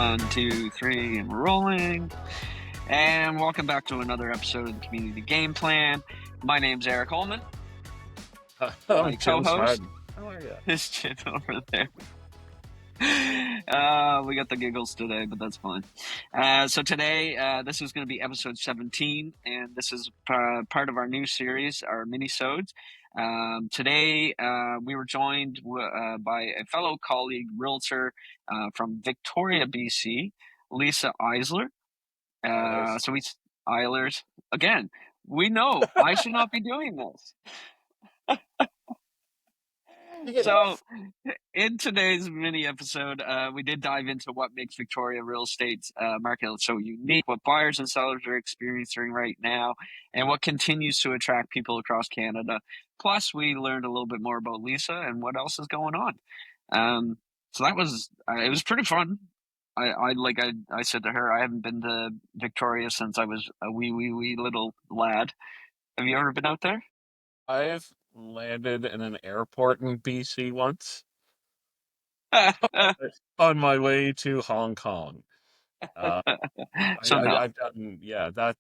1, 2, 3, and we're rolling. And welcome back to another episode of the Community Game Plan. My name's Eric Holman. My Jim co-host Smardon. How are you? is Jim over there. We got the giggles today, but that's fine. So today, this is going to be episode 17, and this is part of our new series, our mini-sodes. Today, we were joined by a fellow colleague, realtor from Victoria, BC, Lisa Eilers. Eilers. Again, we know I should not be doing this. So, in today's mini episode, we did dive into what makes Victoria real estate market so unique, what buyers and sellers are experiencing right now, and what continues to attract people across Canada. Plus, we learned a little bit more about Lisa and what else is going on. So that was it was pretty fun. I said to her, I haven't been to Victoria since I was a wee little lad. Have you ever been out there? I've landed in an airport in BC once on my way to Hong Kong. So no. I've gotten,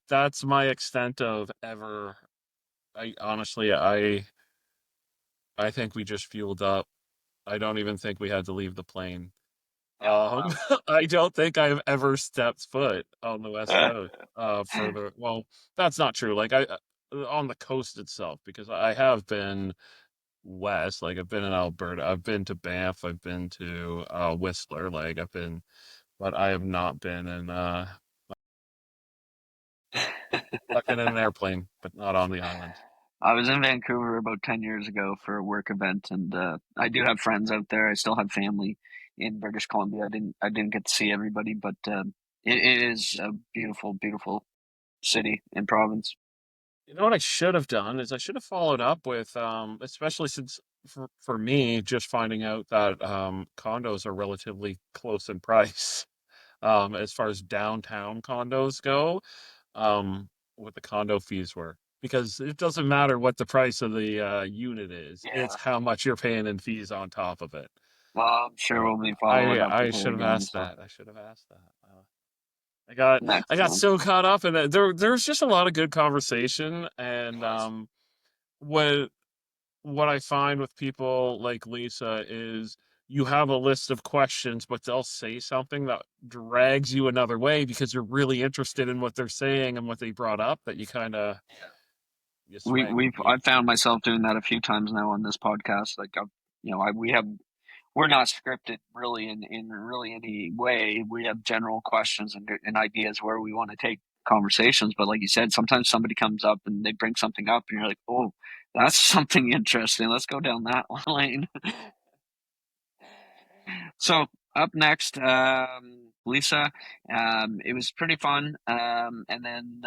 that's my extent of ever. I think we just fueled up. I don't even think we had to leave the plane. Wow. I don't think I've ever stepped foot on the West Coast. Well, that's not true. Like on the coast itself, because I have been west. Like I've been in Alberta, I've been to Banff, I've been to Whistler. But I have not been in. I've been in an airplane, but not on the island. I was in Vancouver about 10 years ago for a work event, and I do have friends out there. I still have family in British Columbia. I didn't get to see everybody, but it is a beautiful city and province. You know what I should have done is I should have followed up with, especially since for me, just finding out that condos are relatively close in price, as far as downtown condos go, what the condo fees were. Because it doesn't matter what the price of the unit is, Yeah. it's how much you're paying in fees on top of it. Well, I'm sure So we'll be following up I with her should have again. asked So that. I should have asked that. I got so caught up in it. There's just a lot of good conversation, and what I find with people like Lisa is you have a list of questions, but they'll say something that drags you another way because you're really interested in what they're saying and what they brought up, that you kind of you swing. I've found myself doing that a few times now on this podcast. Like we're not scripted really in really any way. We have general questions and ideas where we want to take conversations. But like you said, sometimes somebody comes up and they bring something up and you're like, oh, that's something interesting. Let's go down that lane. So up next, Lisa, it was pretty fun. And then,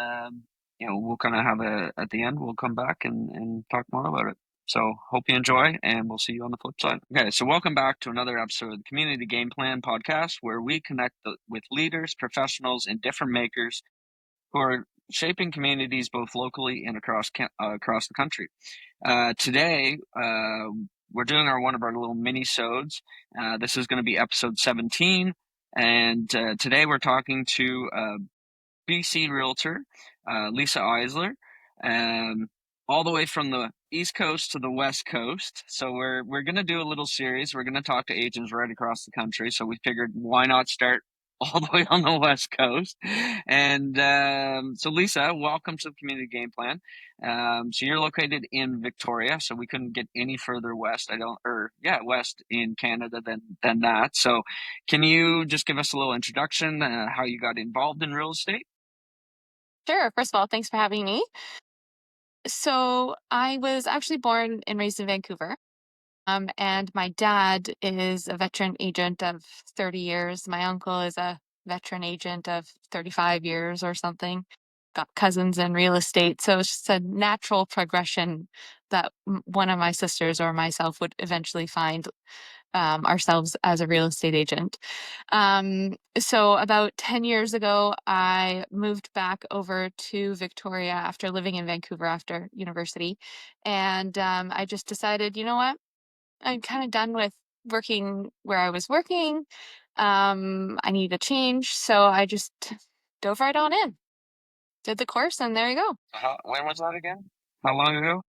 we'll kind of at the end, we'll come back and talk more about it. So hope you enjoy, and we'll see you on the flip side. Okay, so welcome back to another episode of the Community Gameplan Podcast, where we connect with leaders, professionals, and different makers who are shaping communities both locally and across the country. Today, we're doing one of our little mini-sodes. This is going to be episode 17, and today we're talking to BC realtor, Lisa Eilers, all the way from the East Coast to the West Coast. So we're going to do a little series. We're going to talk to agents right across the country. So we figured, why not start all the way on the West Coast? And so Lisa, welcome to the Community Game Plan. So you're located in Victoria, so we couldn't get any further west. West in Canada than that. So can you just give us a little introduction, how you got involved in real estate? Sure. First of all, thanks for having me. So I was actually born and raised in Vancouver. And my dad is a veteran agent of 30 years. My uncle is a veteran agent of 35 years or something. Got cousins in real estate. So it's just a natural progression that one of my sisters or myself would eventually find ourselves as a real estate agent. So about 10 years ago, I moved back over to Victoria after living in Vancouver after university. And I just decided, you know what? I'm kind of done with working where I was working. I needed a change, so I just dove right on in, did the course, and there you go. When was that again? How long ago?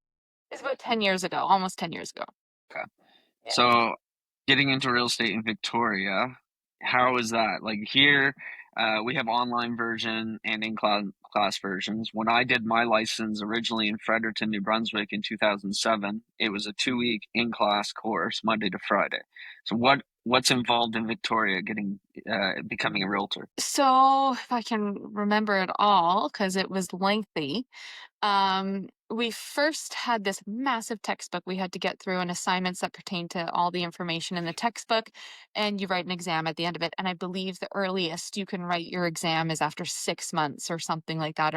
It's about 10 years ago, almost 10 years ago. Okay. Yeah. So getting into real estate in Victoria, how is that? Like here, we have online version and in class versions. When I did my license originally in Fredericton, New Brunswick in 2007, it was a 2-week in-class course, Monday to Friday. So what's involved in Victoria becoming a realtor? So if I can remember it all, because it was lengthy, we first had this massive textbook we had to get through and assignments that pertain to all the information in the textbook, and you write an exam at the end of it. And I believe the earliest you can write your exam is after 6 months or something like that,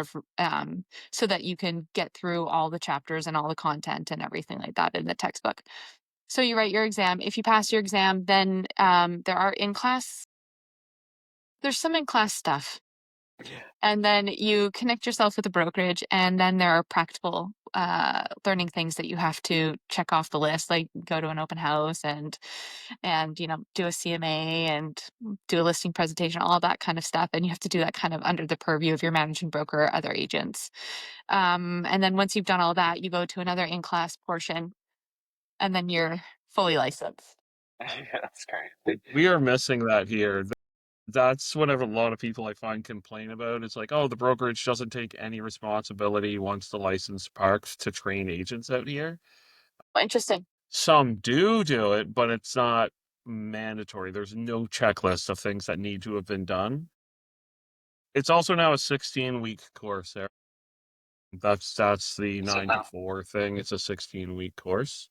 so that you can get through all the chapters and all the content and everything like that in the textbook. So you write your exam. If you pass your exam, then there's some in-class stuff. And then you connect yourself with a brokerage, and then there are practical learning things that you have to check off the list, like go to an open house and do a CMA and do a listing presentation, all that kind of stuff. And you have to do that kind of under the purview of your managing broker or other agents. And then once you've done all that, you go to another in-class portion, and then you're fully licensed. Yeah, that's great. We are missing that here. That's what a lot of people I find complain about. It's like, oh, the brokerage doesn't take any responsibility once the license parks to train agents out here. Interesting. Some do it, but it's not mandatory. There's no checklist of things that need to have been done. It's also now a 16-week course there. That's the 9 to 4 thing. It's a 16-week course.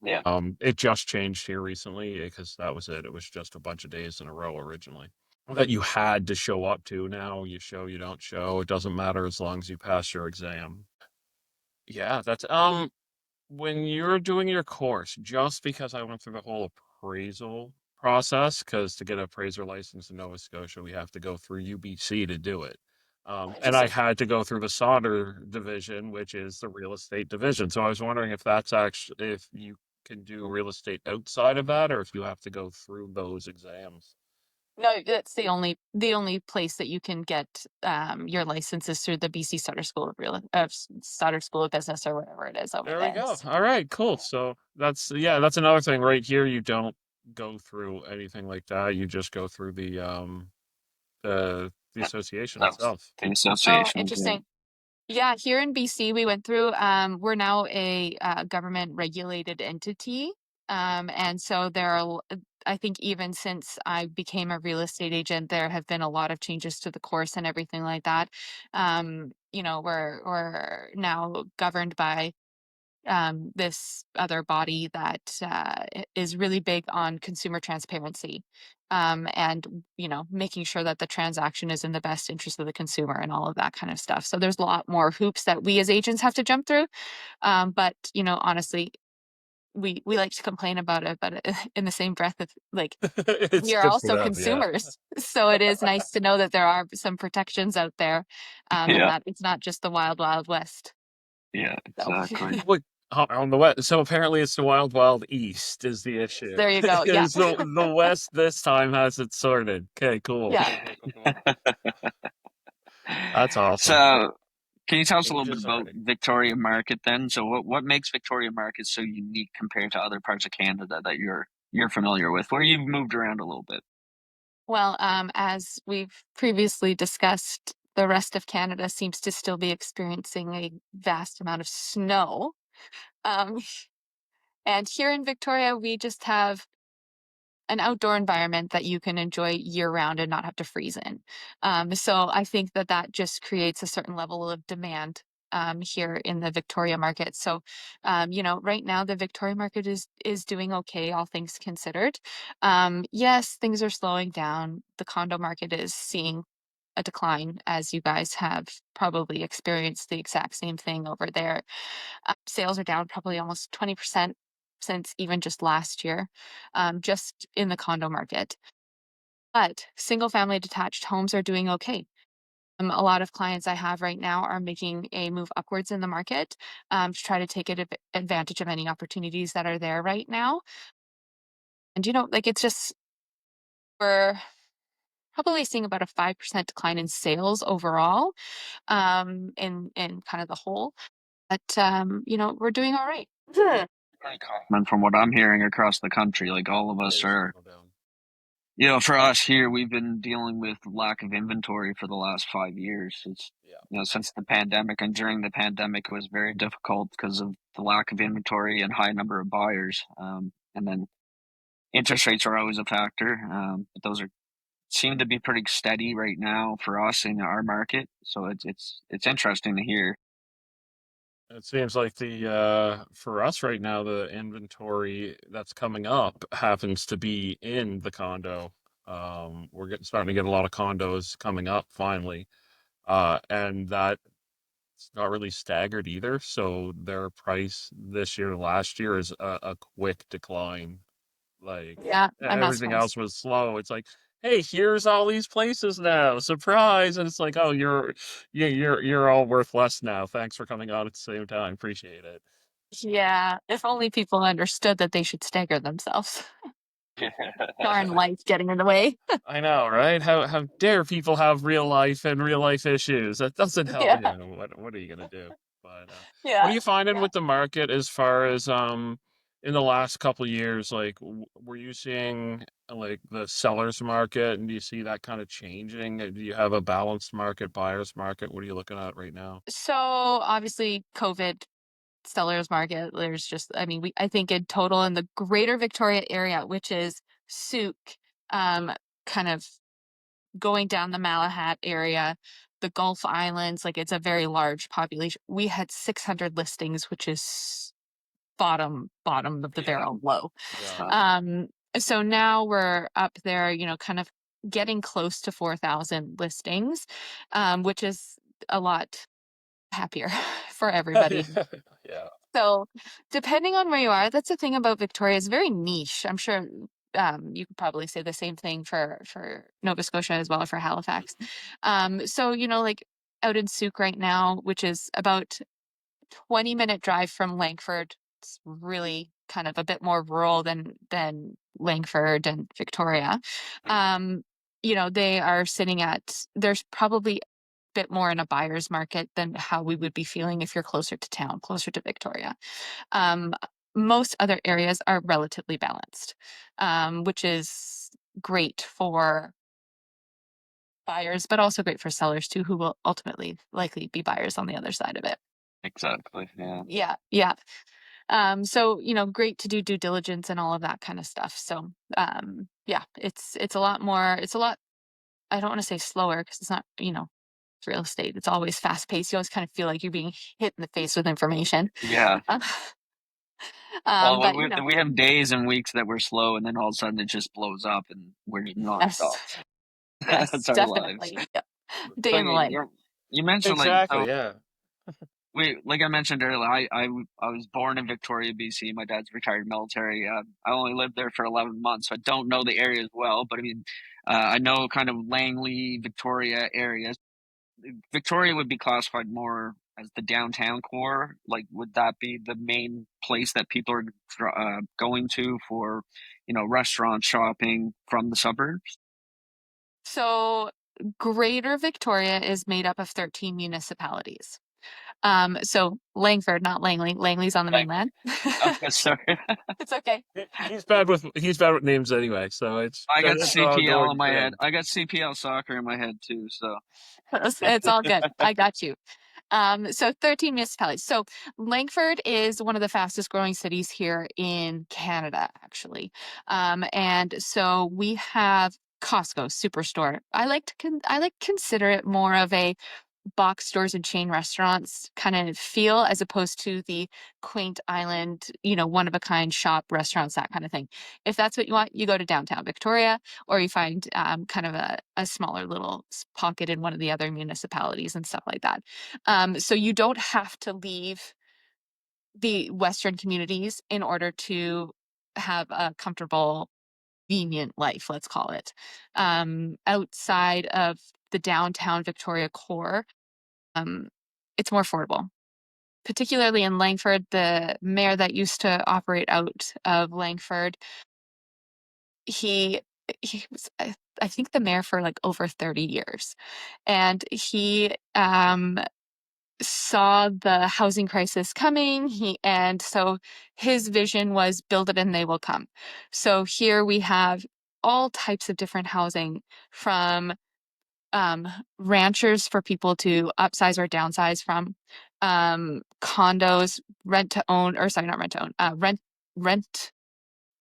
Yeah. It just changed here recently because that was it. It was just a bunch of days in a row originally that you had to show up to. Now you show, you don't show. It doesn't matter as long as you pass your exam. Yeah, that's when you're doing your course, just because I went through the whole appraisal process, because to get an appraiser license in Nova Scotia, we have to go through UBC to do it. And I had to go through the Sauder division, which is the real estate division. So I was wondering if that's actually, if you can do real estate outside of that, or if you have to go through those exams. No, that's the only place that you can get your licenses through the BC Sutter School Sutter School of Business or whatever it is over There there. we go. All right, cool. So that's another thing right here. You don't go through anything like that. You just go through the association itself. The association. Oh, interesting. Yeah, here in BC, we went through, we're now a government regulated entity. And so I think even since I became a real estate agent, there have been a lot of changes to the course and everything like that. We're now governed by this other body that is really big on consumer transparency, and making sure that the transaction is in the best interest of the consumer and all of that kind of stuff. So there's a lot more hoops that we as agents have to jump through, but honestly, we like to complain about it, but in the same breath, of like, It's we are good for also them, yeah. consumers. So it is nice to know that there are some protections out there, and that it's not just the wild, wild west. Yeah, So exactly. What on the west? So apparently, it's the wild, wild east is the issue. there you go. Yeah. Is the west this time has it sorted? Okay, cool. Yeah. That's awesome. So, can you tell us a little bit Ages about already. Victoria Market then? So, what makes Victoria Market so unique compared to other parts of Canada that you're familiar with, where you've moved around a little bit? Well, as we've previously discussed, the rest of Canada seems to still be experiencing a vast amount of snow. Um, and here in Victoria, we just have an outdoor environment that you can enjoy year round and not have to freeze in. So I think that just creates a certain level of demand here in the Victoria market. So, right now the Victoria market is doing okay, all things considered. Yes, things are slowing down. The condo market is seeing a decline, as you guys have probably experienced the exact same thing over there. Sales are down probably almost 20% since even just last year, just in the condo market. But single family detached homes are doing okay. A lot of clients I have right now are making a move upwards in the market, to try to take advantage of any opportunities that are there right now. And like, it's just we're probably seeing about a 5% decline in sales overall, in kind of the whole. But we're doing all right. Very common from what I'm hearing across the country. Like all of It us is are, slow down. for us here, we've been dealing with lack of inventory for the last 5 years. It's Yeah. since the pandemic, and during the pandemic, it was very difficult because of the lack of inventory and high number of buyers. And then interest rates are always a factor, but those seem to be pretty steady right now for us in our market. So it's interesting to hear. It seems like the for us right now, the inventory that's coming up happens to be in the condo. We're starting to get a lot of condos coming up finally, and that's not really staggered either. So their price this year, last year is a quick decline. Like Yeah, I'm not everything surprised. else was slow. It's like, hey, here's all these places now, surprise! And it's like, oh, you're all worth less now. Thanks for coming on at the same time. Appreciate it. Yeah, if only people understood that they should stagger themselves. Darn life getting in the way. I know, right? How dare people have real life and real life issues? That doesn't help. Yeah, What are you gonna do? But what are yeah. you finding with the market as far as in the last couple of years? Like, were you seeing like the sellers market, and do you see that kind of changing? Do you have a balanced market, buyers market? What are you looking at right now? So obviously, COVID sellers market. There's just, I mean, I think in total in the Greater Victoria area, which is Souk, um, kind of going down the Malahat area, the Gulf Islands, like it's a very large population. We had 600 listings, which is bottom of the Yeah, barrel low. it's Yeah. not. So now we're up there, kind of getting close to 4,000 listings, which is a lot happier for everybody. Yeah. So depending on where you are, that's the thing about Victoria, is very niche. I'm sure you could probably say the same thing for Nova Scotia as well, or for Halifax. So like out in Souk right now, which is about 20-minute drive from Langford. It's really kind of a bit more rural than Langford and Victoria. They are sitting at, there's probably a bit more in a buyer's market than how we would be feeling if you're closer to town, closer to Victoria. Um, Most other areas are relatively balanced, which is great for buyers, but also great for sellers too, who will ultimately likely be buyers on the other side of it. Exactly. Yeah. Yeah, yeah. So great to do due diligence and all of that kind of stuff. So yeah, it's a lot more, it's a lot, I don't want to say slower because it's not, it's real estate. It's always fast paced. You always kind of feel like you're being hit in the face with information. Yeah. Uh, Well, but we have days and weeks that we're slow, and then all of a sudden it just blows up, and we're just yes, nonstop. yes, That's our lives. definitely. Yeah. Day So in the life. you mentioned like Exactly. so Yeah. like I mentioned earlier, I was born in Victoria, BC. My dad's retired military. I only lived there for 11 months, so I don't know the area as well. But I mean, I know kind of Langley, Victoria areas. Victoria would be classified more as the downtown core. Like, would that be the main place that people are going to for, restaurant shopping from the suburbs? So Greater Victoria is made up of 13 municipalities. So Langford, not Langley. Langley's on the Like, mainland. okay, sorry. It's okay. He's bad with names anyway, so I got it's an CPL in ongoing my head. thing. I got CPL soccer in my head too. So It's all good. I got you. So 13 municipalities. So Langford is one of the fastest growing cities here in Canada, actually. And so we have Costco Superstore. I like consider it more of a box stores and chain restaurants kind of feel, as opposed to the quaint island, one of a kind shop restaurants, that kind of thing. If that's what you want, you go to downtown Victoria, or you find kind of a smaller little pocket in one of the other municipalities and stuff like that. So you don't have to leave the Western communities in order to have a comfortable, convenient life, let's call it. Outside of the downtown Victoria core, um, it's more affordable. Particularly in Langford, the mayor that used to operate out of Langford, he he was, I think, the mayor for like over 30 years. And he saw the housing crisis coming. And so his vision was build it and they will come. So here we have all types of different housing, from ranchers for people to upsize or downsize from, condos, rent to own, or sorry, not rent to own, rent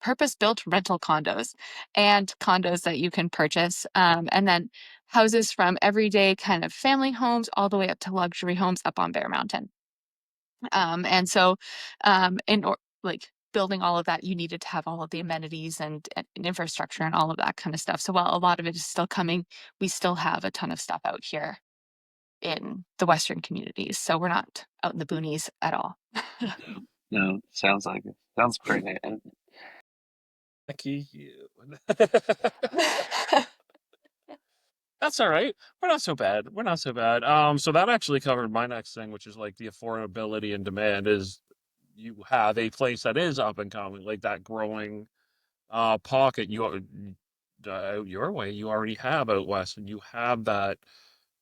purpose-built rental condos, and condos that you can purchase, and then houses from everyday kind of family homes all the way up to luxury homes up on Bear Mountain. And so, like building all of that, you needed to have all of the amenities and infrastructure and all of that kind of stuff. So while a lot of it is still coming, we still have a ton of stuff out here in the Western communities. So we're not out in the boonies at all. No, sounds like it. Sounds pretty. Lucky you. That's all right. We're not so bad. We're not so bad. So that actually covered my next thing, which is like the affordability and demand. Is you have a place that is up and coming, like that growing pocket. Out your way, you already have out west, and you have that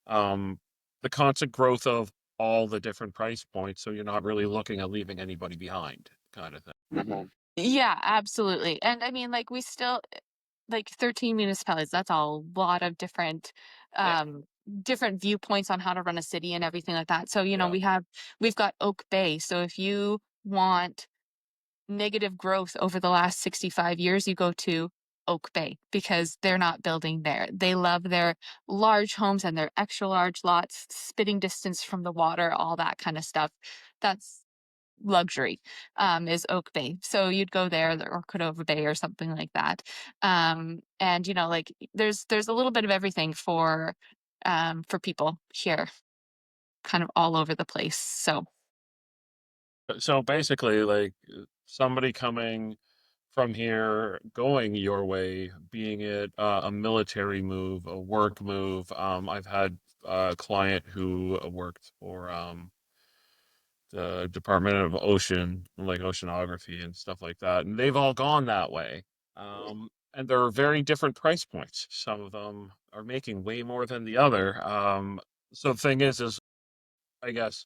the constant growth of all the different price points. So you're not really looking at leaving anybody behind, kind of thing. Mhm. Yeah, absolutely. And I mean, like, we still, like, 13 municipalities, that's a lot of different Yeah. different viewpoints on how to run a city and everything like that. So, Yeah. we've got Oak Bay. So if you want negative growth over the last 65 years, you go to Oak Bay, because they're not building there. They love their large homes and their extra large lots, spitting distance from the water, all that kind of stuff. That's luxury, is Oak Bay. So you'd go there, or Cordova Bay or something like that. And like, there's a little bit of everything for people here, kind of all over the place. So basically, like somebody coming from here, going your way, being it a military move, a work move. I've had a client who worked for the Department of Ocean, like oceanography and stuff like that, and they've all gone that way. And there are very different price points. Some of them are making way more than the other. So the thing is I guess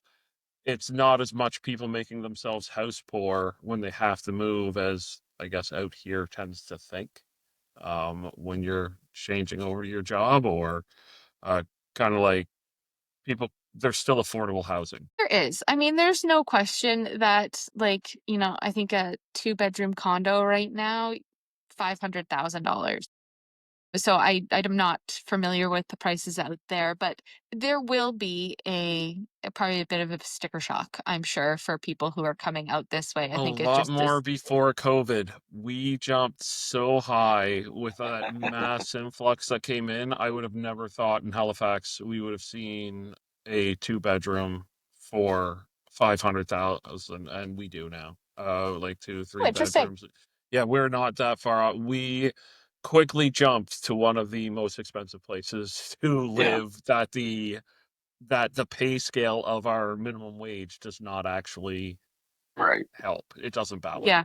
it's not as much people making themselves house poor when they have to move as I guess out here tends to think, when you're changing over your job, or uh, kind of like people, there's still affordable housing. There is. I mean, there's no question that, like, I think a two-bedroom condo right now, $500,000. So I'm not familiar with the prices out there, but there will be probably a bit of a sticker shock, I'm sure, for people who are coming out this way. I A think it lot just more is. before COVID. We jumped so high with that mass influx that came in. I would have never thought in Halifax we would have seen a two-bedroom for 500,000, and we do now. Like two, Oh, three interesting. bedrooms. Yeah, we're not that far out. We quickly jumped to one of the most expensive places to Yeah, live, that the pay scale of our minimum wage does not actually right. help. It doesn't balance. Yeah.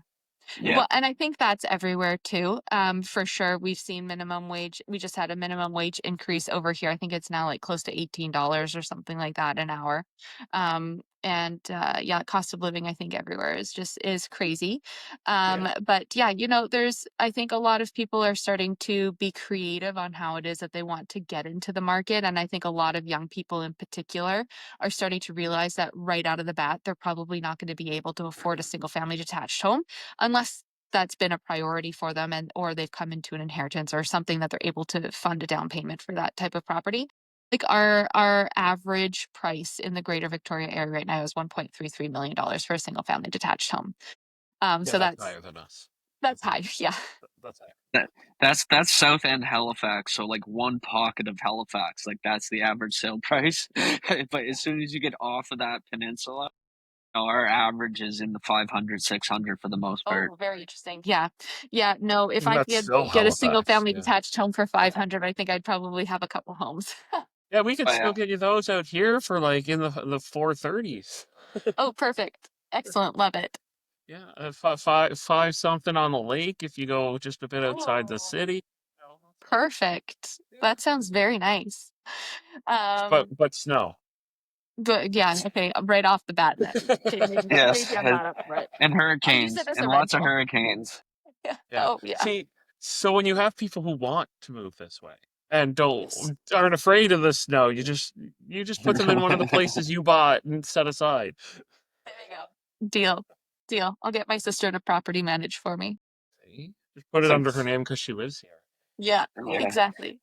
Yeah, Well, and I think that's everywhere too. For sure, we've seen minimum wage. We just had a minimum wage increase over here. I think it's now like close to $18 or something like that an hour. And yeah, cost of living, I think, everywhere is crazy. Yeah. But yeah, I think a lot of people are starting to be creative on how it is that they want to get into the market. And I think a lot of young people in particular are starting to realize that right out of the bat, they're probably not going to be able to afford a single family detached home unless that's been a priority for them, or they've come into an inheritance or something that they're able to fund a down payment for that type of property. Like, our average price in the greater Victoria area right now is $1.33 million for a single family detached home. Yeah, So that's that's higher than us. that's That's higher. high. Yeah. That's higher. that that's South End Halifax. So like one pocket of Halifax, like that's the average sale price. But as soon as you get off of that peninsula, our average is in the 500, 600 for the most part. Oh, very interesting. Yeah. Yeah. No, if I That's could still get a single Halifax. family Yeah. detached home for 500, I think I'd probably have a couple homes. Yeah, we could But yeah, still get you those out here for like in the 430s. Oh, perfect. Excellent. Love it. Yeah, five something on the lake if you go just a bit outside the Oh. city. Perfect. That sounds very nice. But snow. But yeah, okay, right off the bat then. Okay, Yes, maybe I'm not up for it. and I'll use hurricanes, it as and a lots of rental. hurricanes. Yeah. Yeah. Oh yeah. See, so when you have people who want to move this way and aren't afraid of the snow, you just put them in one of the places you bought and set aside. There you go. Deal. I'll get my sister to property manage for me. See? Just put it So, under her name because she lives here. Yeah, yeah. exactly.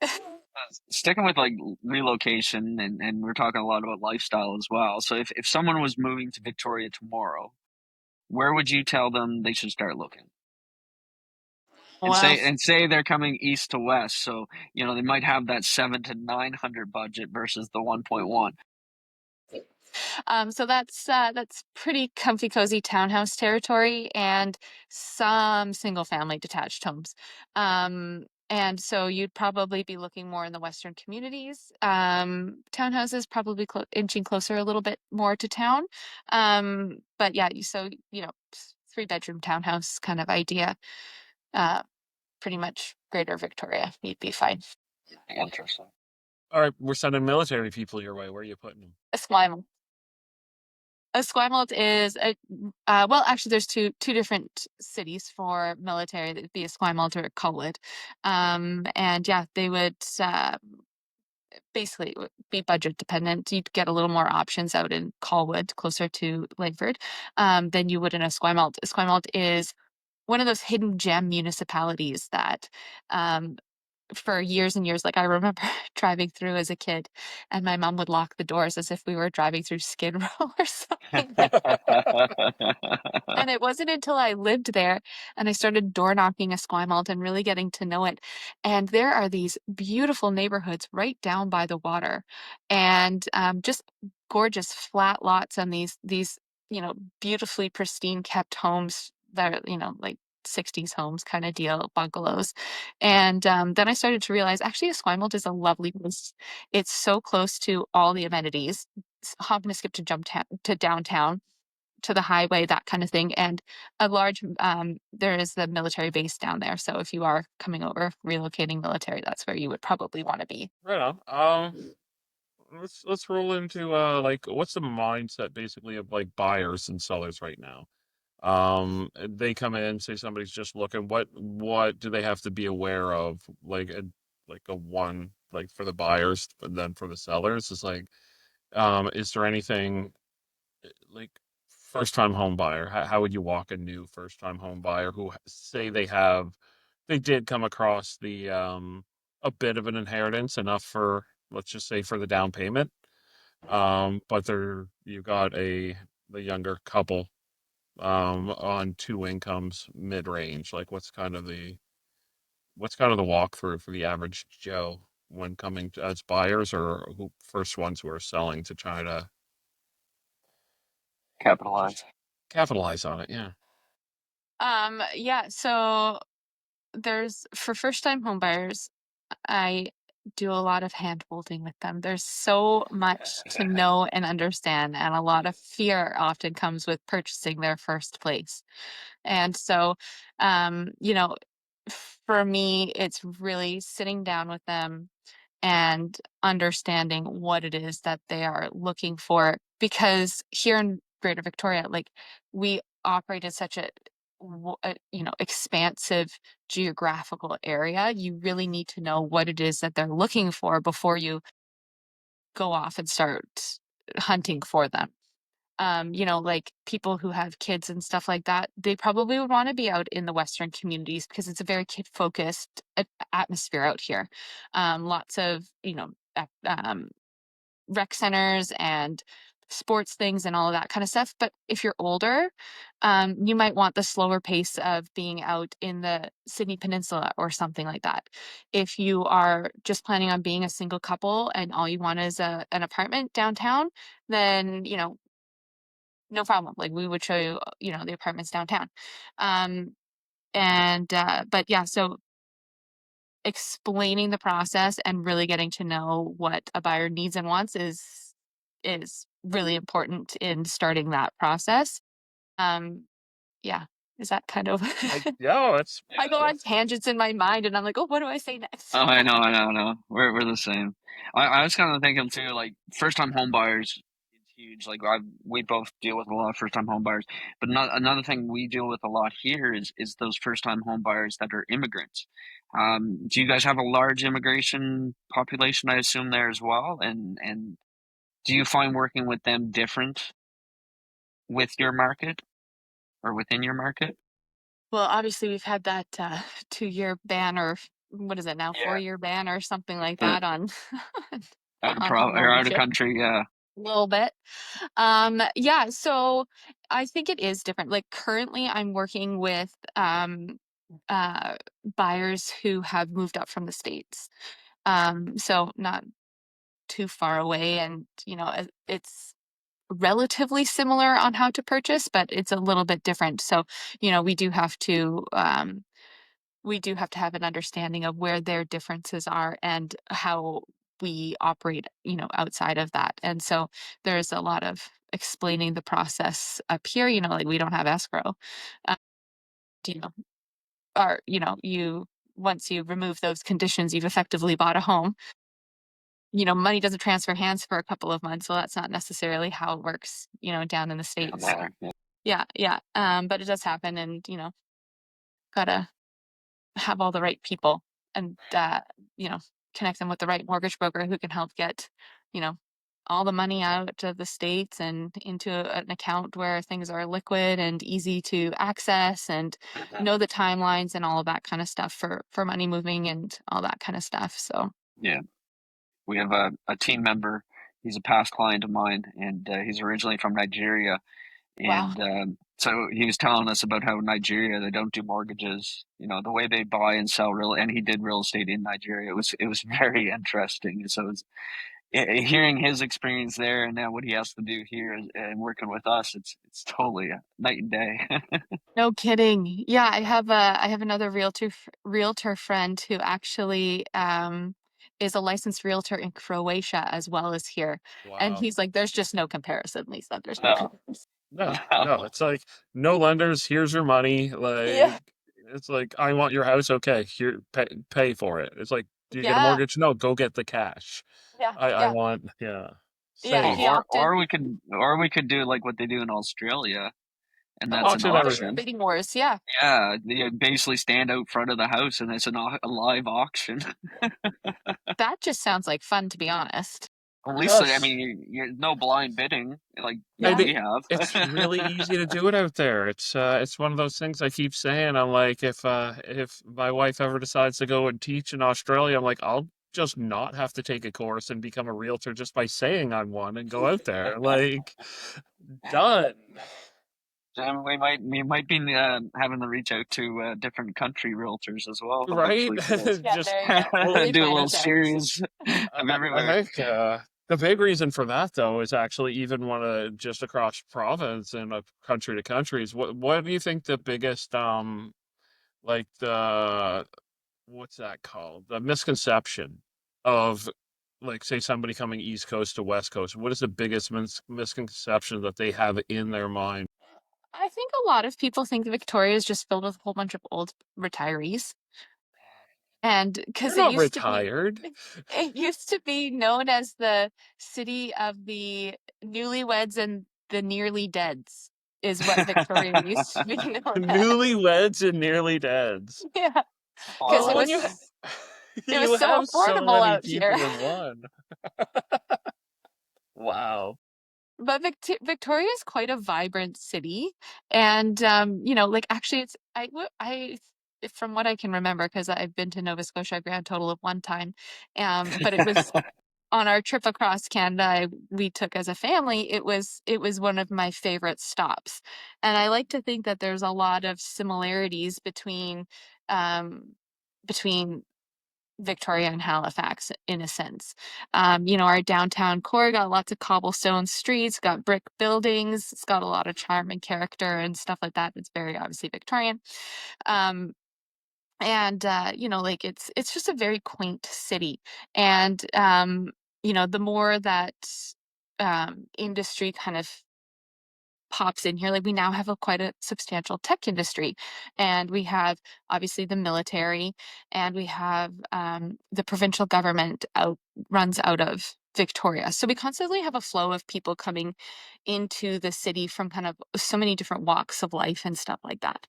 Sticking with like relocation, and we're talking a lot about lifestyle as well. So if someone was moving to Victoria tomorrow, where would you tell them they should start looking? And Well, say they're coming east to west, so they might have that 700 to 900 budget versus the 1.1. so that's pretty comfy, cozy townhouse territory and some single family detached homes. And so you'd probably be looking more in the western communities. Townhouses probably inching closer a little bit more to town. But yeah, so 3-bedroom townhouse kind of idea. Pretty much Greater Victoria, you'd be fine. Interesting. All right, we're sending military people your way. Where are you putting them? Esquimalt. Esquimalt is well, actually, there's two different cities for military. That'd be Esquimalt or Colwood, and yeah, they would basically be budget dependent. You'd get a little more options out in Colwood, closer to Langford, than you would in Esquimalt. Esquimalt is one of those hidden gem municipalities that for years and years. Like I remember driving through as a kid, and my mom would lock the doors as if we were driving through Skid Row or something. And it wasn't until I lived there and I started door knocking Esquimalt and really getting to know it. And there are these beautiful neighborhoods right down by the water, and just gorgeous flat lots and these beautifully pristine kept homes that are like 60s homes kind of deal, bungalows. And then I started to realize actually Esquimalt is a lovely place. It's so close to all the amenities. Hop and a skip to to downtown, to the highway, that kind of thing. And there is the military base down there. So if you are coming over, relocating military, that's where you would probably want to be. Right on. Let's roll into like what's the mindset basically of like buyers and sellers right now? They come in, say somebody's just looking. What do they have to be aware of? Like a one like for the buyers, but then for the sellers is like, is there anything like first time home buyer? How would you walk a new first time home buyer who say they did come across the a bit of an inheritance enough for let's just say for the down payment, but you got the younger couple on two incomes mid range. Like what's kind of the walkthrough for the average Joe when coming as buyers or who first ones who are selling to try to Capitalize. just capitalize on it? Yeah. Yeah, so there's for first time home buyers, I do a lot of hand holding with them. There's so much to know and understand, and a lot of fear often comes with purchasing their first place. And so, um, you know, for me, it's really sitting down with them and understanding what it is that they are looking for. Because here in Greater Victoria, like we operate in such expansive geographical area, you really need to know what it is that they're looking for before you go off and start hunting for them. Like people who have kids and stuff like that, they probably would want to be out in the Western communities because it's a very kid focused atmosphere out here. Lots of, rec centers and sports things and all of that kind of stuff. But if you're older, you might want the slower pace of being out in the Sydney Peninsula or something like that. If you are just planning on being a single couple and all you want is an apartment downtown, then, no problem. Like we would show you, the apartments downtown. But yeah, so explaining the process and really getting to know what a buyer needs and wants is really important in starting that process. Um, yeah. Is that kind of it's I go on tangents in my mind and I'm like, oh, what do I say next? Oh, I know. We're the same. I was kind of thinking too, like first time home buyers is huge. Like we both deal with a lot of first time home buyers, but another thing we deal with a lot here is those first time home buyers that are immigrants. Do you guys have a large immigration population? I assume there as well, and do you find working with them different with your market or within your market? Well, obviously we've had that 2-year ban, or what is it now, Yeah. 4-year ban or something like The that on on or home out of ownership. country, yeah. A little bit. Yeah, so I think it is different. Like currently I'm working with uh buyers who have moved up from the States. So not too far away, and it's relatively similar on how to purchase, but it's a little bit different. So, we do have to have an understanding of where their differences are and how we operate, outside of that. And so there's a lot of explaining the process up here, like we don't have escrow. Uh, you know, or, you once you remove those conditions, you've effectively bought a home. Money doesn't transfer hands for a couple of months. Well, that's not necessarily how it works, down in the Down States. there. Yeah. Yeah, yeah. But it does happen, and gotta have all the right people, and you know connect them with the right mortgage broker who can help get you know all the money out of the States and into an account where things are liquid and easy to access, and Mhm. know the timelines and all of that kind of stuff for money moving and all that kind of stuff. So Yeah. We have a team member. He's a past client of mine, and he's originally from Nigeria. wow. And so he was telling us about how Nigeria, they don't do mortgages. The way they buy and sell and he did real estate in Nigeria. It was very interesting. So hearing his experience there, and now what he has to do here and working with us, it's totally night and day. No kidding. Yeah, I have another realtor friend who actually is a licensed realtor in Croatia as well as here. And wow. he's like, there's just no comparison, Lisa. There's no No, comparison. No, it's like no lenders. Here's your money. Yeah. Like it's like I want your house. Okay, here, pay for it. It's like, do you get a Yeah. mortgage? No, go get the cash. Yeah. I Yeah. want, yeah, Yeah. or same. He or opted or we could do like what they do in Australia, and that's an Auction auction everything. auction. bidding wars. Yeah. Yeah, they basically stand out front of the house, and it's a live auction. That just sounds like fun, to be honest. At least, I Yes. mean, you're no blind bidding like And Yeah. we have. it's really easy to do it out there. It's one of those things I keep saying. I'm like, if my wife ever decides to go and teach in Australia, I'm like, I'll just not have to take a course and become a realtor just by saying I'm one and go out there. Like, done. And we might be having to reach out to different country realtors as well Right? eventually for this. Yeah. Just There you go. well, They Do a find little us out. series of I everywhere. think the big reason for that though is actually even one of just across province and country to country is what do you think the biggest like the what's that called? The misconception of, like, say somebody coming East Coast to West Coast. What is the biggest misconception that they have in their mind? I think a lot of people think Victoria is just filled with a whole bunch of old retirees. And They're because not retired. it used to be known as the city of the newlyweds and the nearly deads, is what Victoria used to be known as. Newlyweds and nearly deads. Yeah, because Well, Wow. when you it was you so have so affordable many out here. people in one. Wow. But Victoria is quite a vibrant city, and like actually, from what I can remember, because I've been to Nova Scotia a grand total of one time, but it was on our trip across Canada we took as a family. It was one of my favorite stops, and I like to think that there's a lot of similarities um, between Victoria and Halifax in a sense. Our downtown core got lots of cobblestone streets, got brick buildings, it's got a lot of charm and character and stuff like that. It's very obviously Victorian. Um, and like it's just a very quaint city. And the more that industry kind of pops in here. Like we now have quite a substantial tech industry, and we have obviously the military, and we have the provincial government runs out of Victoria. So we constantly have a flow of people coming into the city from kind of so many different walks of life and stuff like that,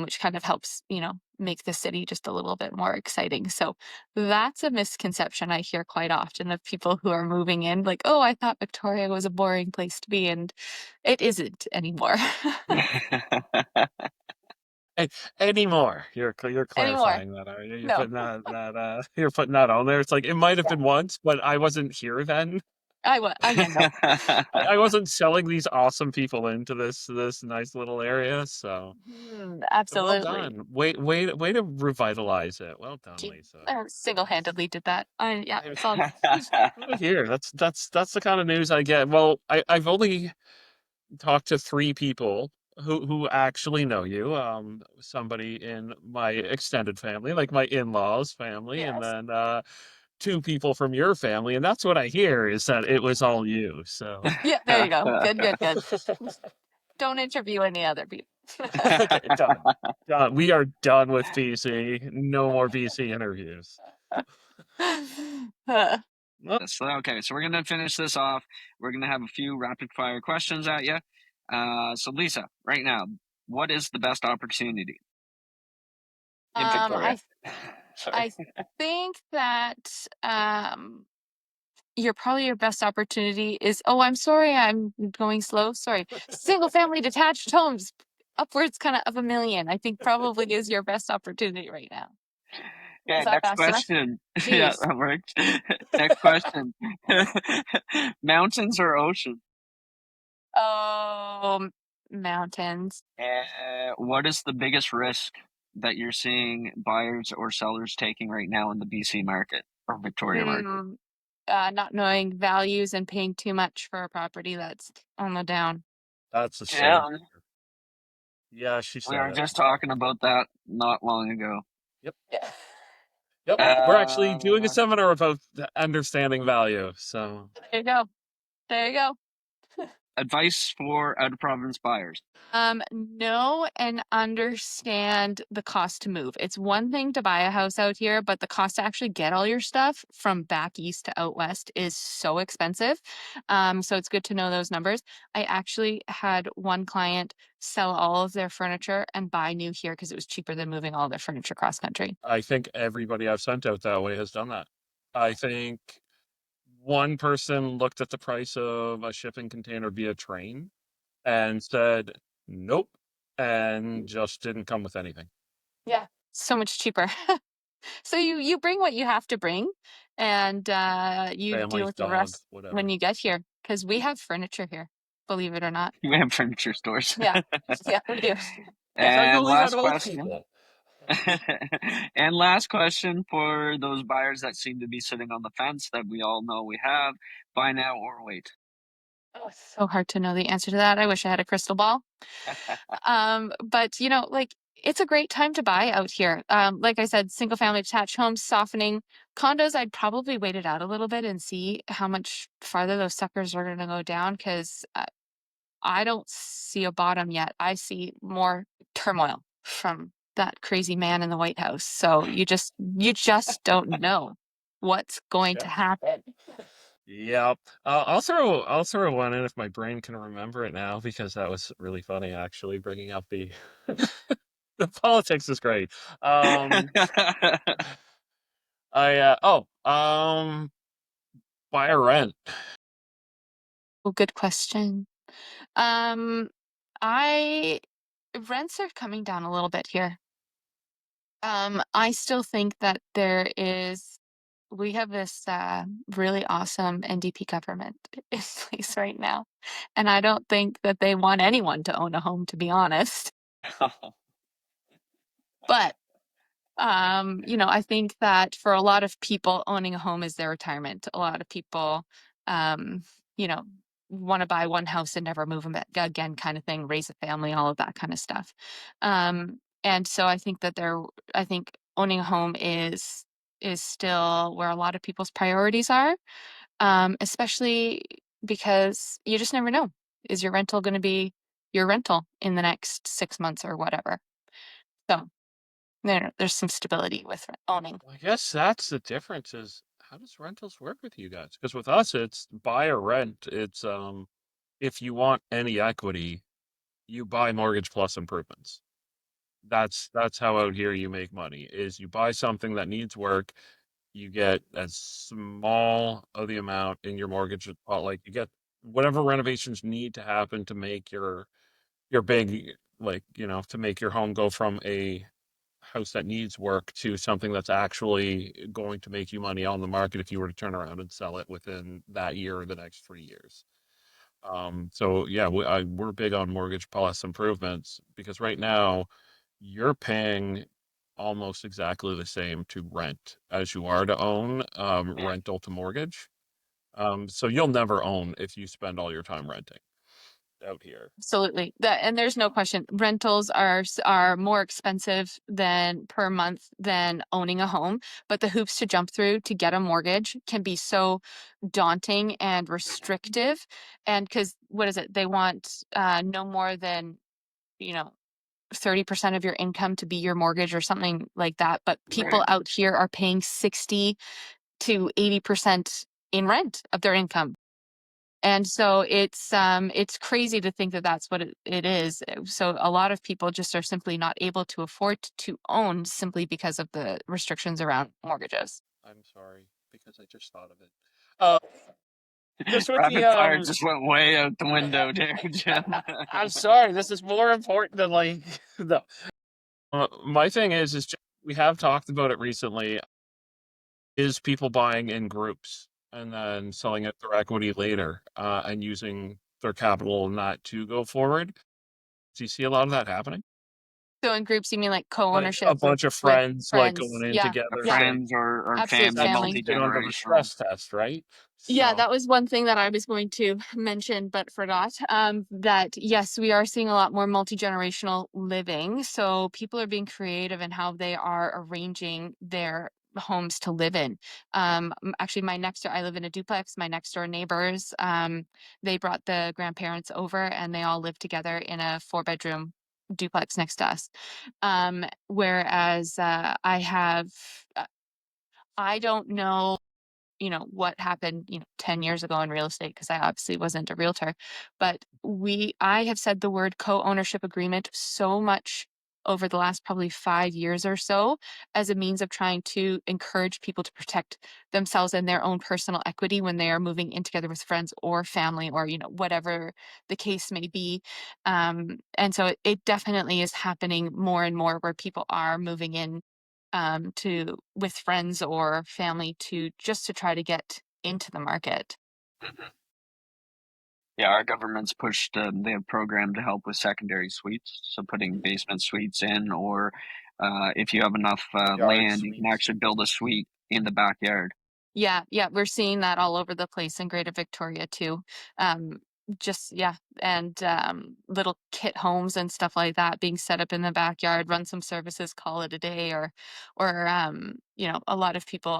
which kind of helps, make the city just a little bit more exciting. So that's a misconception I hear quite often of people who are moving in, like, oh, I thought Victoria was a boring place to be, and it isn't anymore. Anymore. You're Anymore. clarifying that, are you? You're No. putting that you're putting that on there. It's like it might have been once, but I wasn't here then. Again, no. I wasn't selling these awesome people into this nice little area, so well Absolutely. done. Way to revitalize it. Well done, Lisa. Single-handedly did that. Yeah, it's all Here. That's the kind of news I get. Well, I've only talked to 3 people who actually know you. Somebody in my extended family, like my in-laws family, and yes. then 2 people from your family, and that's what I hear is that it was all you. So Yeah, there you go. Good. Don't interview any other people. okay, done. We are done with BC. No more BC interviews. Okay, so we're gonna finish this off. We're gonna have a few rapid fire questions at you. So Lisa, right now, what is the best opportunity in Victoria? I think that your best opportunity is, oh, I'm sorry, I'm going slow. Sorry. Single family detached homes, upwards kind of $1 million, I think probably is your best opportunity right now. Okay, Is that next fast enough? question. Yeah, that worked. Next question. Mountains or ocean? Oh, mountains. What is the biggest risk that you're seeing buyers or sellers taking right now in the BC market or Victoria market? Not knowing values and paying too much for a property that's on the down. That's the same. Yeah, Yeah, she we said were it. just talking about that not long ago. Yep. Yeah. Yep. We're actually doing a seminar about understanding value. So There you go. There you go. Advice for out of province buyers. Know and understand the cost to move. It's one thing to buy a house out here, but the cost to actually get all your stuff from back east to out west is so expensive. So it's good to know those numbers. I actually had one client sell all of their furniture and buy new here because it was cheaper than moving all their furniture cross country. I think everybody I've sent out that way has done that. I think one person looked at the price of a shipping container via train and said, nope, and just didn't come with anything. Yeah. So much cheaper. So you bring what you have to bring, and you Family, deal with the dog, rest whatever. when you get here, because we have furniture here, believe it or not. We have furniture stores. Yeah, we do. And last question. And last question for those buyers that seem to be sitting on the fence that we all know we have: buy now or wait. Oh, it's so hard to know the answer to that. I wish I had a crystal ball. But it's a great time to buy out here. Like I said, single family detached homes softening. Condos, I'd probably wait it out a little bit and see how much farther those suckers are going to go down, because I don't see a bottom yet. I see more turmoil from that crazy man in the White House. So you just don't know what's going to happen. Yep. I'll throw one in if my brain can remember it now, because that was really funny actually, bringing up the the politics is great. Buy or rent. Oh, good question. I Rents are coming down a little bit here. I still think that we have this really awesome NDP government in place right now, and I don't think that they want anyone to own a home, to be honest. But I think that for a lot of people, owning a home is their retirement. A lot of people, um, you know, want to buy one house and never move them back again, kind of thing, raise a family, all of that kind of stuff. And so I think that I think owning a home is still where a lot of people's priorities are, especially because you just never know. Is your rental going to be your rental in the next 6 months or whatever. So there's some stability with owning. I guess that's the difference is how does rentals work with you guys? Because with us, it's buy or rent. It's if you want any equity, you buy mortgage plus improvements. That's how out here you make money is you buy something that needs work, you get as small of the amount in your mortgage, like you get whatever renovations need to happen to make your big, like, to make your home go from a house that needs work to something that's actually going to make you money on the market if you were to turn around and sell it within that year or the next 3 years. So yeah, we're big on mortgage plus improvements because right now you're paying almost exactly the same to rent as you are to own, rental to mortgage. So you'll never own if you spend all your time renting out here. Absolutely. And there's no question. Rentals are more expensive than per month than owning a home, but the hoops to jump through to get a mortgage can be so daunting and restrictive. And because what is it? They want no more than, 30% of your income to be your mortgage or something like that. But people out here are paying 60 to 80% in rent of their income. And so it's crazy to think that that's what it is. So a lot of people just are simply not able to afford to own simply because of the restrictions around mortgages. I'm sorry because I just thought of it. Uh, just with the Rapid fire just went way out the window there, Jim. I'm sorry. This is more important than like the. My thing is just, we have talked about it recently. Is people buying in groups and then selling it their equity later, and using their capital not to go forward? Do you see a lot of that happening? So in groups, you mean like Like co-ownership a bunch of with friends, like going friends? in Yeah, together, yeah, saying Friends or absolute family, that's family. been under the multi-generational. stress test, right? Yeah, So that was one thing that I was going to mention, but forgot. That yes, we are seeing a lot more multi-generational living. So people are being creative in how they are arranging their homes to live in. Actually, I live in a duplex. My next door neighbors, they brought the grandparents over and they all live together in a 4-bedroom duplex next to us. Whereas I don't know what happened 10 years ago in real estate because I obviously wasn't a realtor, but I have said the word co-ownership agreement so much over the last probably 5 years or so as a means of trying to encourage people to protect themselves and their own personal equity when they are moving in together with friends or family or whatever the case may be. And so it definitely is happening more and more where people are moving in to with friends or family to just to try to get into the market. Yeah, our government's pushed, they have a program to help with secondary suites. So putting basement suites in, or if you have enough yard land, you can suites. actually build a suite in the backyard. Yeah, we're seeing that all over the place in Greater Victoria too. Um, just yeah, and little kit homes and stuff like that being set up in the backyard, run some services, call it a day, or a lot of people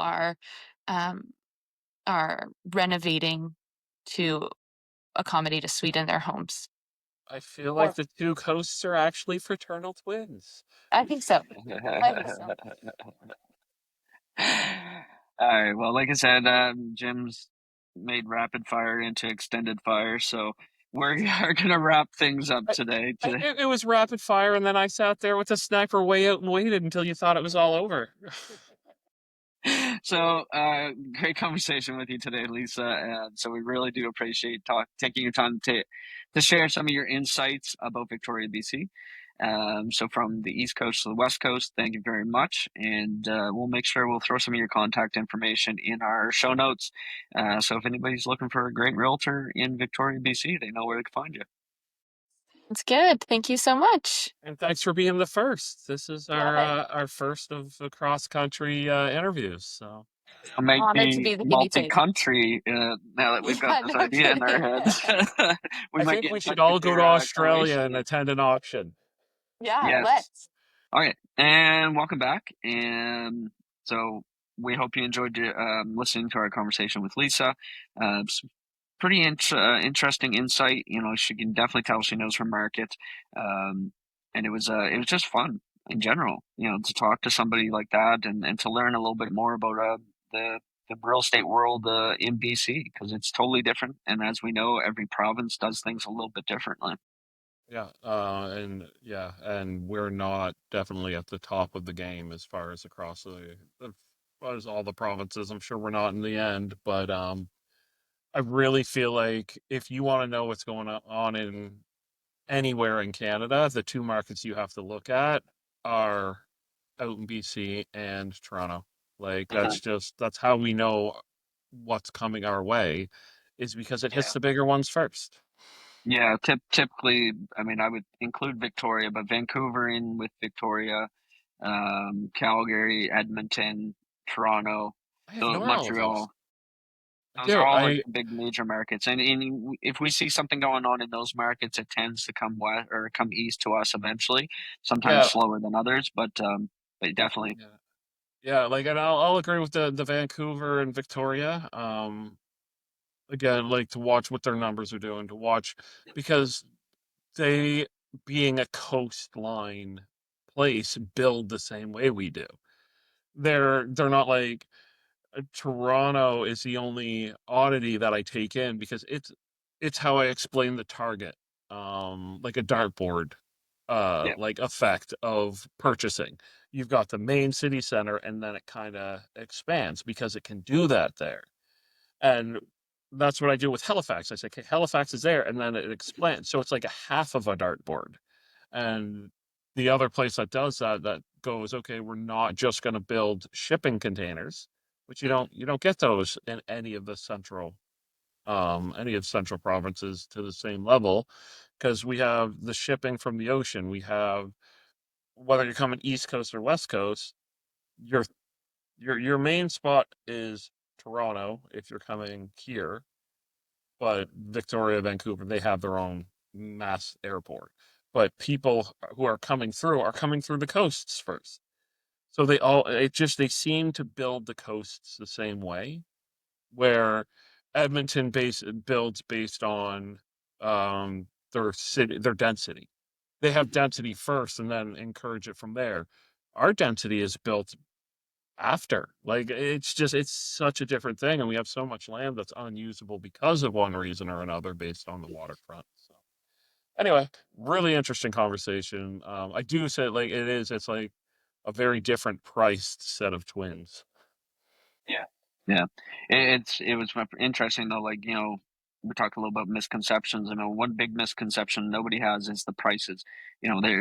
um, are renovating to accommodate a suite in their homes. I feel like Or the two coasts are actually fraternal twins. I think so. I think so. All right. Well, like I said, Jim's made rapid fire into extended fire, so we are gonna wrap things up I, today. it was rapid fire, and then I sat there with the sniper way out and waited until you thought it was all over. So, great conversation with you today, Lisa. And so we really do appreciate taking your time to share some of your insights about Victoria, BC. So from the East Coast to the West Coast, thank you very much. And we'll make sure we'll throw some of your contact information in our show notes. So if anybody's looking for a great realtor in Victoria, BC, they know where to find you. It's good. Thank you so much. And thanks for being the first. This is Love it. our first of the cross country interviews. So I'll make Honored to the be the guinea pig. multi-country now that we've got Yeah, this no idea in our kidding. heads. We I might think get in we should touch with all go to your Australia and Croatian. attend an auction. Yeah, Yes. let's. All right, and welcome back. And so we hope you enjoyed listening to our conversation with Lisa. pretty interesting insight. She can definitely tell she knows her market, and it was just fun in general. To talk to somebody like that and to learn a little bit more about the real estate world in BC, because it's totally different. And as we know, every province does things a little bit differently. Yeah, and we're not definitely at the top of the game as far as across as all the provinces. I'm sure we're not in the end, but I really feel like if you want to know what's going on in anywhere in Canada, the two markets you have to look at are out in BC and Toronto. Like Mhm. that's how we know what's coming our way, is because it hits Yeah. the bigger ones first. Yeah, typically, I mean, I would include Victoria, but Vancouver in with Victoria, Calgary, Edmonton, Toronto, I have known all of those. Montreal. I Those are do. all like the big major markets, and if we see something going on in those markets, it tends to come west or come east to us eventually. Sometimes Yeah, slower than others, but definitely, yeah, yeah. Like, and I'll agree with the Vancouver and Victoria. Again, like to watch what their numbers are doing, to watch because they, being a coastline place, build the same way we do. They're not like Toronto is the only oddity that I take in because it's how I explain the target, like a dartboard, yeah, like effect of purchasing. You've got the main city center, and then it kind of expands because it can do that there. And that's what I do with Halifax. I say, okay, Halifax is there, and then it expands. So it's like a half of a dartboard. And the other place that does that, that goes, okay, we're not just going to build shipping containers, which you don't get those in any of central provinces to the same level, because we have the shipping from the ocean. We have, whether you're coming east coast or west coast, your your main spot is Toronto if you're coming here, but Victoria, Vancouver, they have their own mass airport. But people who are coming through the coasts first. So they seem to build the coasts the same way, where builds based on their density. They have density first and then encourage it from there. Our density is built after. Like it's such a different thing, and we have so much land that's unusable because of one reason or another based on the waterfront. So anyway, really interesting conversation. I do say like it's like a very different priced set of twins. yeah, yeah. It was interesting though. Like we talked a little about misconceptions. One big misconception nobody has is the prices.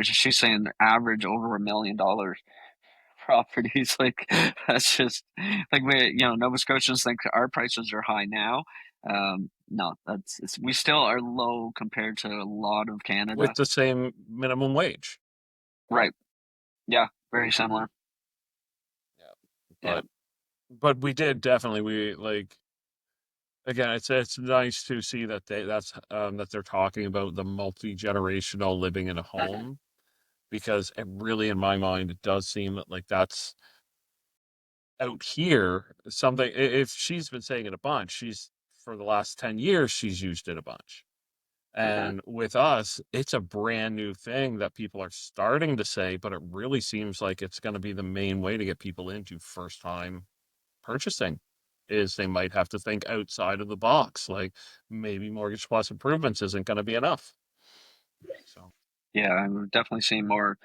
She's saying average over $1 million properties. Like that's just like Nova Scotians think our prices are high now. No, we still are low compared to a lot of With Canada. the same minimum wage. Right. Yeah. Very similar. Yeah. Yeah. But we did definitely we like again it's nice to see that that they're talking about the multi-generational living in a home, because it really, in my mind, it does seem that like that's out here something. If she's been saying it a bunch, she's for the last 10 years she's used it a bunch. Mhm. And with us, it's a brand new thing that people are starting to say, but it really seems like it's going to be the main way to get people into first time purchasing, is they might have to think outside of the box. Like maybe mortgage plus improvements isn't going to be enough. So Yeah, I'm definitely seeing more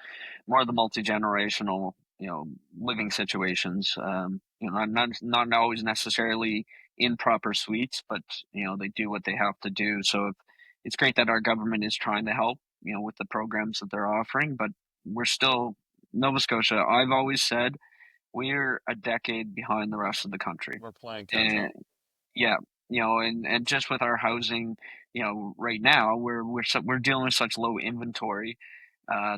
of the multi-generational, living situations. Not always necessarily in proper suites, but they do what they have to do. So it's great that our government is trying to help, with the programs that they're offering, but we're still Nova Scotia. I've always said we're a decade behind the rest of the country. we're playing catch And up. yeah, and just with our housing, right now we're dealing with such low inventory.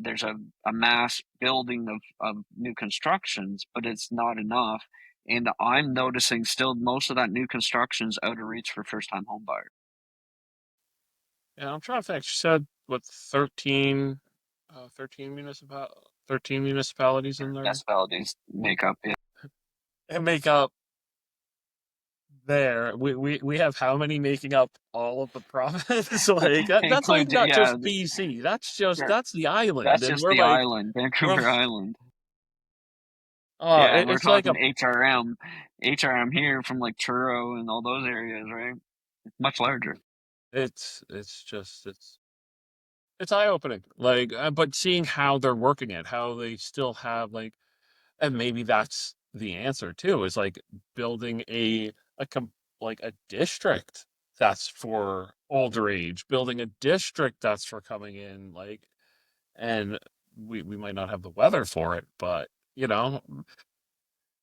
There's a mass building of new constructions, but it's not enough. And I'm noticing still most of that new construction's out of reach for first time home buyers. Yeah, I'm trying to think. She said what 13, 13 municipalities in there Municipalities make up. Yeah. and make up there. We have how many making up all of the province? Like that's like Include, not yeah, just BC. That's sure. that's the island, That's and just we're the like island, we're Vancouver Island. oh, Yeah, and we're it's like a talking HRM here from like Truro and all those areas, right? It's much larger. it's just it's eye opening. Like, but seeing how they're working it, how they still have like, and maybe that's the answer too, is like building like a district that's for older age, building a district that's for coming in, like, and we might not have the weather for it, but you know,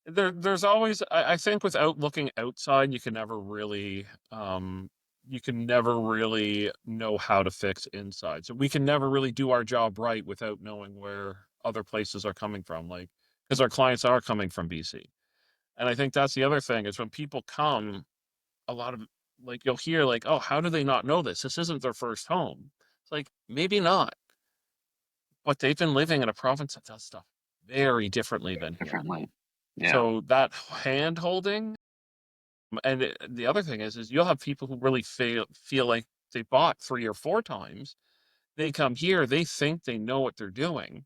there's always I think without looking outside, you can never really know how to fix inside. So we can never really do our job right without knowing where other places are coming from, like because our clients are coming from BC. And I think that's the other thing is when people come, a lot of like you'll hear like, oh, how do they not know this? This isn't their first home. It's like maybe not, but they've been living in a province that does stuff very differently than here. Differently. Yeah, So that hand holding, and the other thing is you'll have people who really feel like they bought 3 or 4 times. They come here, they think they know what they're doing.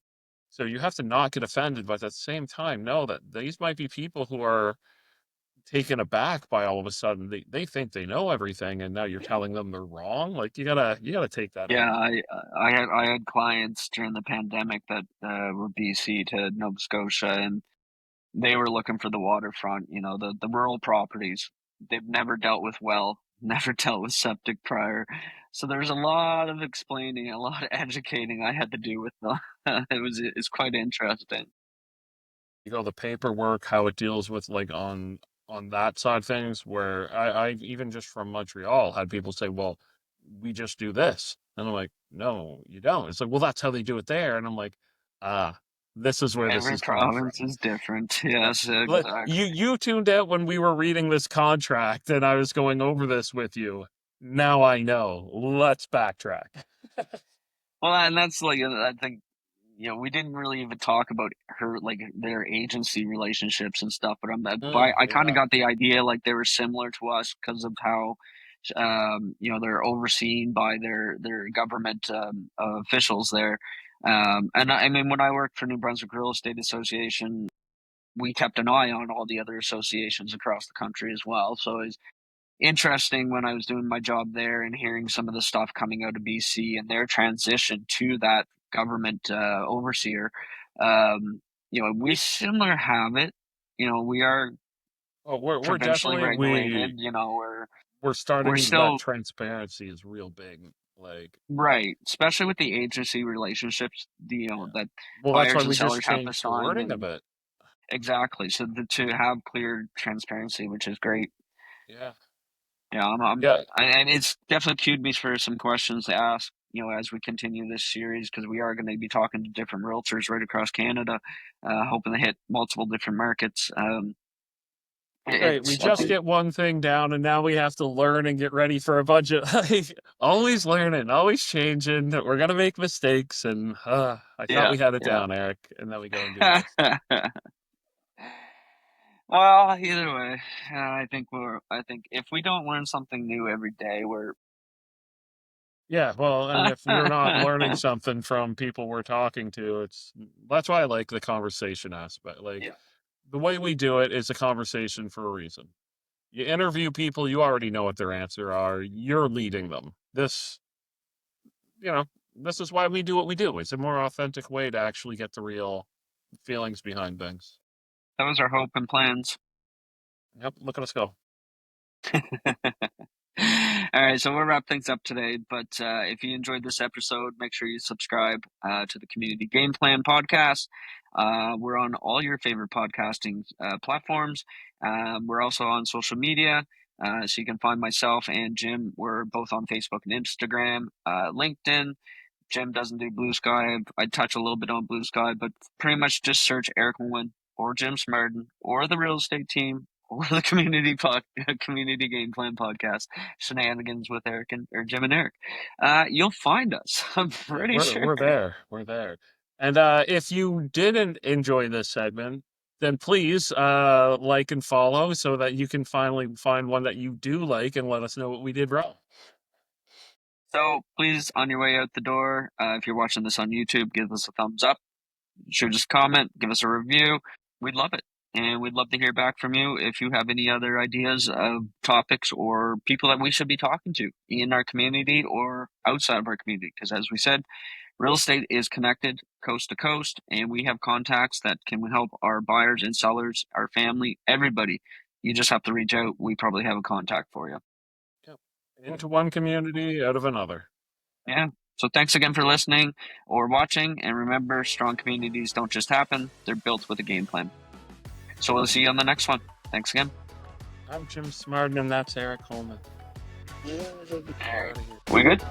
So you have to not get offended, but at the same time, know that these might be people who are taken aback by all of a sudden they think they know everything, and now you're telling them they're wrong. Like you gotta take that yeah. in. I had clients during the pandemic that were BC to Nova Scotia, and they were looking for the waterfront. You know, the rural properties. They've never dealt with well, never dealt with septic prior. So there's a lot of explaining, a lot of educating I had to do with them. It's quite interesting. The paperwork, how it deals with like on that side of things, where I even just from Montreal had people say, well, we just do this. And I'm like, no, you don't. It's like, well, that's how they do it there. And I'm like, ah, this is where this Every is coming province from. is different. Yeah. Yes, You exactly. you tuned out when we were reading this contract and I was going over this with you. Now I know. Let's backtrack. Well, and that's like I think we didn't really even talk about her like their agency relationships and stuff, but I kind of Yeah. got the idea like they were similar to us because of how they're overseen by their government officials there. And I mean, when I worked for New Brunswick Real Estate Association, we kept an eye on all the other associations across the country as well. So it's interesting when I was doing my job there and hearing some of the stuff coming out of BC and their transition to that government overseer. We similar have it. We are Oh, we're provincially definitely regulated. we're We're starting that still transparency is real big. Like, right, especially with the agency relationships. yeah. That Well, that's why buyers and we just sellers have to changed the sign, wording a and bit. exactly. So to have clear transparency, which is great. Yeah. Yeah, Yeah. and it's definitely cued me for some questions to ask, as we continue this series, because we are going to be talking to different realtors right across Canada, hoping to hit multiple different markets. Great. We It's I just think get one thing down and now we have to learn and get ready for a budget. Like, always learning, always changing. We're gonna make mistakes and I thought yeah, we had it yeah. down, Eric, and then we go and do this. Well, either way, I think if we don't learn something new every day, we're Yeah, well, and if we're not learning something from people we're talking to, that's why I like the conversation aspect. Like yeah. the way we do it is a conversation for a reason. You interview people, you already know what their answer are. You're leading them. You know, this is why we do what we do. It's a more authentic way to actually get the real feelings behind things. That was our hope and plans. Yep, look at us go. All right, so we'll wrap things up today. But if you enjoyed this episode, make sure you subscribe to the Community Gameplan Podcast. We're on all your favorite podcasting platforms. We're also on social media. So you can find myself and Jim. We're both on Facebook and Instagram, LinkedIn. Jim doesn't do Blue Sky. I touch a little bit on Blue Sky, but pretty much just search Eric Holman or Jim Smardon or the real estate team or the community game plan podcast, shenanigans with Eric or Jim and Eric. You'll find us. I'm Yeah, pretty we're sure. we're there. We're there. And if you didn't enjoy this segment, then please like and follow so that you can finally find one that you do like and let us know what we did wrong. So please, on your way out the door, if you're watching this on YouTube, give us a thumbs up. Shoot us a comment, give us a review. We'd love it. And we'd love to hear back from you if you have any other ideas of topics or people that we should be talking to in our community or outside of our community. Because as we said, real estate is connected coast to coast, and we have contacts that can help our buyers and sellers, our family, everybody. You just have to reach out. We probably have a contact for you. Yep. Into one community, out of another. Yeah. So thanks again for listening or watching. And remember, strong communities don't just happen, they're built with a game plan. So we'll see you on the next one. Thanks again. I'm Jim Smardon, and that's Eric Holman. All right. We good?